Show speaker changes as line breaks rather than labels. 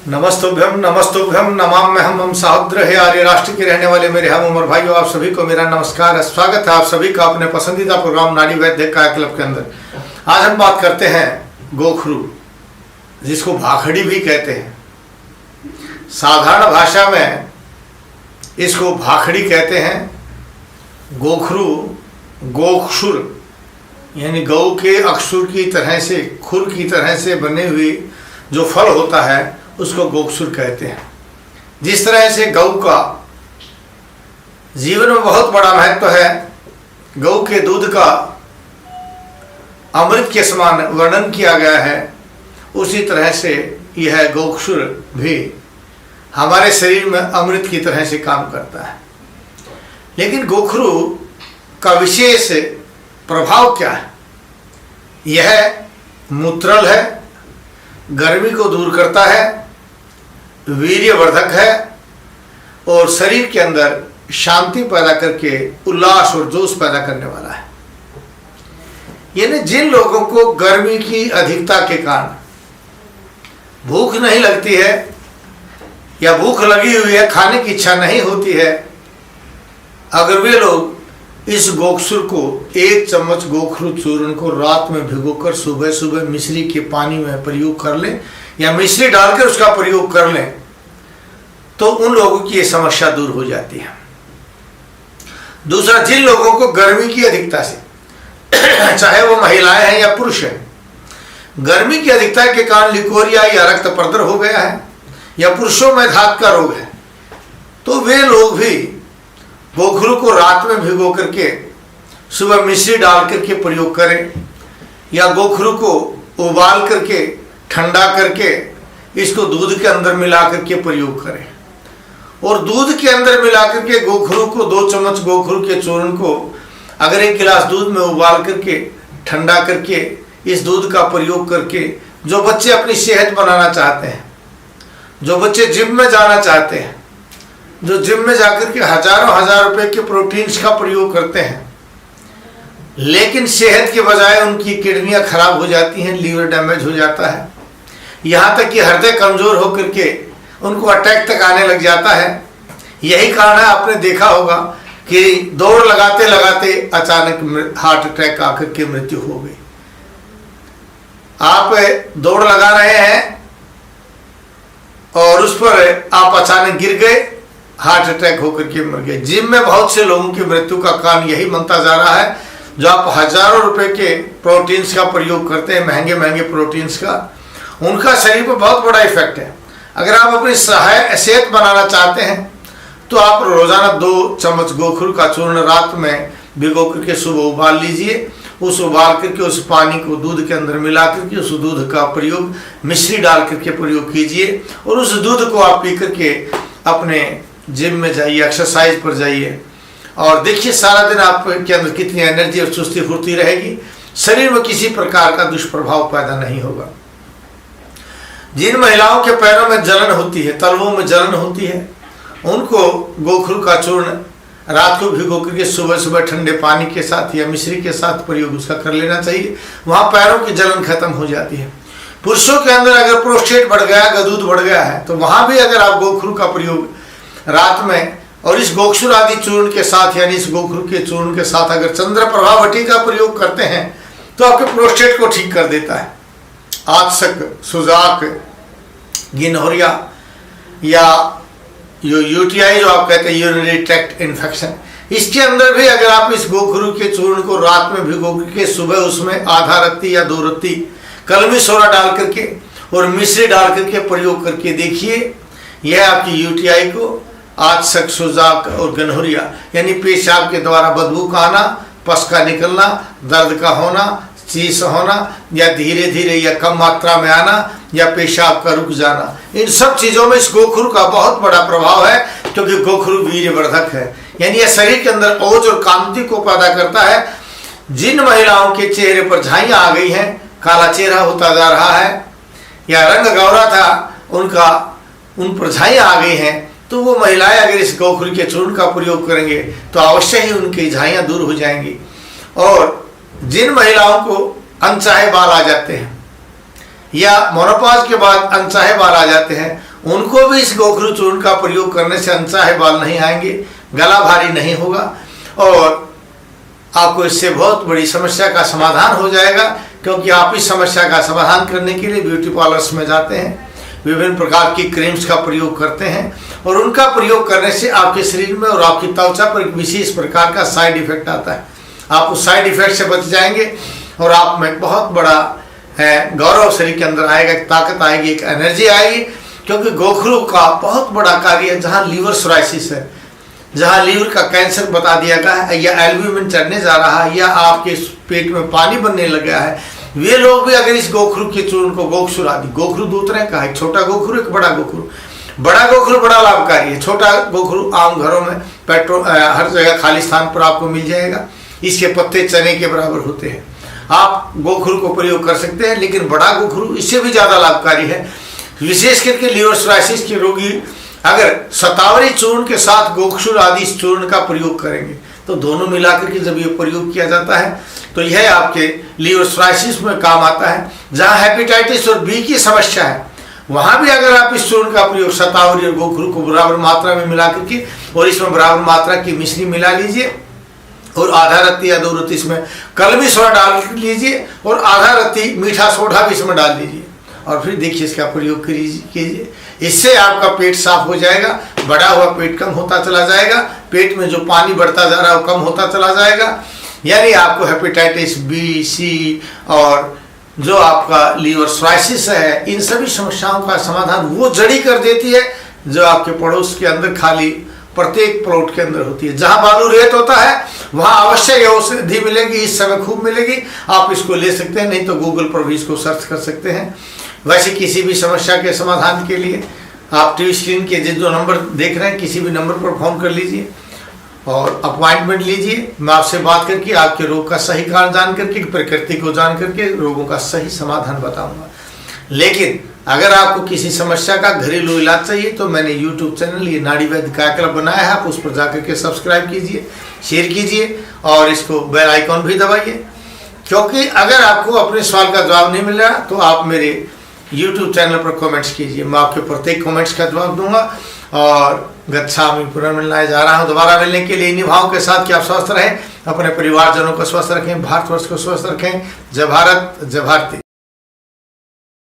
नमस्तुभ्यम नमस्तुभ्यम नमाम्यहम्। हम सहोदर है आर्य राष्ट्र के रहने वाले मेरे हम उमर भाइयों, आप सभी को मेरा नमस्कार। स्वागत है आप सभी का अपने पसंदीदा प्रोग्राम नाड़ी वैद्य कायाकल्प के अंदर। आज हम बात करते हैं गोखरू, जिसको भाखड़ी भी कहते हैं। साधारण भाषा में इसको भाखड़ी कहते हैं। गोखरू गोक्षुर यानी गौ के अक्षुर की तरह से, खुर की तरह से बने हुए जो फल होता है उसको गोक्षुर कहते हैं। जिस तरह से गौ का जीवन में बहुत बड़ा महत्व है, गौ के दूध का अमृत के समान वर्णन किया गया है, उसी तरह से यह गोक्षुर भी हमारे शरीर में अमृत की तरह से काम करता है। लेकिन गोखरू का विशेष प्रभाव क्या है? यह मूत्रल है, गर्मी को दूर करता है, वीर्यवर्धक है और शरीर के अंदर शांति पैदा करके उल्लास और जोश पैदा करने वाला है। यानी जिन लोगों को गर्मी की अधिकता के कारण भूख नहीं लगती है या भूख लगी हुई है, खाने की इच्छा नहीं होती है, अगर वे लोग इस गोक्षुर को 1 चम्मच गोखरू चूर्ण को रात में भिगोकर सुबह सुबह मिश्री के पानी में प्रयोग कर लें या मिश्री डालकर उसका प्रयोग कर लें, तो उन लोगों की ये समस्या दूर हो जाती है। दूसरा, जिन लोगों को गर्मी की अधिकता से चाहे वो महिलाएं हैं या पुरुष हैं, गर्मी की अधिकता के कारण लिकोरिया या रक्त प्रदर हो गया है या पुरुषों में धात का रोग है, तो वे लोग भी गोखरू को रात में भिगो करके सुबह मिश्री डाल करके प्रयोग करें या गोखरू को उबाल करके ठंडा करके इसको दूध के अंदर मिला करके प्रयोग करें। और दूध के अंदर मिला करके गोखरू को 2 चम्मच गोखरू के चूर्ण को अगर 1 गिलास दूध में उबाल करके ठंडा करके इस दूध का प्रयोग करके, जो बच्चे अपनी सेहत बनाना चाहते हैं, जो बच्चे जिम में जाना चाहते हैं, जो जिम में जाकर के हजारों हजार रुपए के प्रोटीन्स का प्रयोग करते हैं, लेकिन सेहत के बजाय उनकी किडनियां खराब हो जाती हैं, लीवर डैमेज हो जाता है, यहाँ तक कि हृदय कमजोर होकर के उनको अटैक तक आने लग जाता है। यही कारण है, आपने देखा होगा कि दौड़ लगाते लगाते अचानक हार्ट अटैक आकर के मृत्यु हो गई। आप दौड़ लगा रहे हैं और उस पर आप अचानक गिर गए, हार्ट अटैक होकर के मर गए। जिम में बहुत से लोगों की मृत्यु का कारण यही बनता जा रहा है, जो आप हजारों रुपए के प्रोटीन्स का प्रयोग करते हैं, महंगे महंगे प्रोटीन्स का, उनका शरीर पर बहुत बड़ा इफेक्ट है। अगर आप अपनी सेहत बनाना चाहते हैं तो आप रोजाना 2 चम्मच गोखरू का चूर्ण रात में भिगो करके सुबह उबाल लीजिए। उस उबाल करके उस पानी को दूध के अंदर मिला करके उस दूध का प्रयोग मिश्री डाल करके प्रयोग कीजिए और उस दूध को आप पी करके अपने जिम में जाइए, एक्सरसाइज पर जाइए और देखिए सारा दिन आपके अंदर कितनी एनर्जी और चुस्ती फुर्ती रहेगी। शरीर में किसी प्रकार का दुष्प्रभाव पैदा नहीं होगा। जिन महिलाओं के पैरों में जलन होती है, तलवों में जलन होती है, उनको गोखरू का चूर्ण रात को भिगो करके सुबह सुबह ठंडे पानी के साथ या मिश्री के साथ प्रयोग उसका कर लेना चाहिए। वहाँ पैरों की जलन खत्म हो जाती है। पुरुषों के अंदर अगर प्रोस्टेट बढ़ गया, गदूद बढ़ गया है, तो वहाँ भी अगर आप गोखरू का प्रयोग रात में और इस गोक्षुर आदि चूर्ण के साथ यानी इस गोखरू के चूर्ण के साथ अगर चंद्रप्रभा वटी का प्रयोग करते हैं तो आपके प्रोस्टेट को ठीक कर देता है। आत्सक, सुजाक, गिनहोरिया या यूटीआई जो आप कहते हैं, यूरिनरी ट्रैक्ट इन्फेक्शन, इसके अंदर भी अगर आप इस गोखरू के चूर्ण को रात में भिगो के सुबह उसमें आधा रत्ती या 2 रत्ती कलमी सोडा डाल करके और मिश्री डाल करके प्रयोग करके देखिए, यह आपकी यूटीआई को, आत्सक, सुजाक और गनहोरिया यानी पेशाब के द्वारा बदबू का आना, पस का निकलना, दर्द का होना, चीस होना या धीरे धीरे या कम मात्रा में आना या पेशाब का रुक जाना, इन सब चीजों में इस गोखरू का बहुत बड़ा प्रभाव है, क्योंकि गोखरू वीर्यवर्धक है। यानी यह शरीर के अंदर ओज और कांति को पैदा करता है। जिन महिलाओं के चेहरे पर झाइयां आ गई हैं, काला चेहरा होता जा रहा है या रंग गौरा था उनका, उन पर झाइयां आ गई हैं, तो वो महिलाएं अगर इस गोखरू के चूर्ण का प्रयोग करेंगे तो अवश्य ही उनकी झाइयां दूर हो जाएंगी। और जिन महिलाओं को अनचाहे बाल आ जाते हैं या मोनोपॉज के बाद अनचाहे बाल आ जाते हैं, उनको भी इस गोखरू चूर्ण का प्रयोग करने से अनचाहे बाल नहीं आएंगे, गला भारी नहीं होगा और आपको इससे बहुत बड़ी समस्या का समाधान हो जाएगा। क्योंकि आप इस समस्या का समाधान करने के लिए ब्यूटी पार्लर्स में जाते हैं, विभिन्न प्रकार की क्रीम्स का प्रयोग करते हैं और उनका प्रयोग करने से आपके शरीर में और आपकी त्वचा पर एक विशेष प्रकार का साइड इफेक्ट आता है। आप उस साइड इफेक्ट से बच जाएंगे और आप में बहुत बड़ा गौरव शरीर के अंदर आएगा, एक ताकत आएगी, एक एनर्जी आएगी। क्योंकि गोखरू का बहुत बड़ा कार्य है, जहाँ लीवर सोराइसिस है, जहाँ लीवर का कैंसर बता दिया गया है या एल्ब्यूमिन चढ़ने जा रहा है या आपके पेट में पानी बनने लग गया है, वे लोग भी अगर इस गोखरू के चूर्ण को, गोखसूर आदि, गोखरू दो तरह का है, छोटा गोखरू एक बड़ा गोखरू। बड़ा गोखरू बड़ा लाभकारी है, छोटा गोखरू आम घरों में पेट्रोल हर जगह खाली स्थान पर आपको मिल जाएगा। इसके पत्ते चने के बराबर होते हैं, आप गोखरू को प्रयोग कर सकते हैं। लेकिन बड़ा गोखरू इससे भी ज़्यादा लाभकारी है, विशेष करके लीवर सोराइसिस के रोगी अगर शतावरी चूर्ण के साथ गोखसूर आदि इस चूर्ण का प्रयोग करेंगे तो दोनों मिलाकर के जब ये प्रयोग किया जाता है तो यह आपके लीवर सोराइसिस में काम आता है। जहाँ हेपेटाइटिस और बी की समस्या है वहाँ भी अगर आप इस चूर्ण का प्रयोग शतावरी और गोखरू को बराबर मात्रा में मिला करके और इसमें बराबर मात्रा की मिश्री मिला लीजिए और आधा रत्ती या 2 रत्ती इसमें कलमी सोडा डाल लीजिए और आधा रत्ती मीठा सोडा भी इसमें डाल दीजिए और फिर देखिए इसका प्रयोग कीजिए। इससे आपका पेट साफ हो जाएगा, बढ़ा हुआ पेट कम होता चला जाएगा, पेट में जो पानी बढ़ता जा रहा है वो कम होता चला जाएगा। यानी आपको हेपेटाइटिस बी, सी और जो आपका लीवर सोराइसिस है, इन सभी समस्याओं का समाधान वो जड़ी कर देती है जो आपके पड़ोस के अंदर खाली प्रत्येक प्लॉट के अंदर होती है। जहां बालू रेत होता है वहां अवश्य ये औषधि मिलेगी, इस समय खूब मिलेगी। आप इसको ले सकते हैं, नहीं तो गूगल पर भी इसको सर्च कर सकते हैं। वैसे किसी भी समस्या के समाधान के लिए आप टीवी स्क्रीन के जो नंबर देख रहे हैं किसी भी नंबर पर फोन कर लीजिए और अपॉइंटमेंट लीजिए। मैं आपसे बात करके आपके रोग का सही कारण जान करके, प्रकृति को जान करके रोगों का सही समाधान बताऊंगा। लेकिन अगर आपको किसी समस्या का घरेलू इलाज चाहिए तो मैंने YouTube चैनल ये नाड़ी वैद्य कायाकल्प बनाया है, आप उस पर जाकर के सब्सक्राइब कीजिए, शेयर कीजिए और इसको बेल आइकॉन भी दबाइए। क्योंकि अगर आपको अपने सवाल का जवाब नहीं मिल रहा तो आप मेरे YouTube चैनल पर कमेंट्स कीजिए, मैं आपके प्रत्येक कमेंट्स का जवाब दूंगा। और गच्छामि पुनर्मिलनाय जा रहा हूँ दोबारा मिलने के लिए इन्हीं भावों के साथ कि आप स्वस्थ रहें, अपने परिवारजनों को स्वस्थ रखें, भारतवर्ष को स्वस्थ रखें। जय भारत, जय भारती।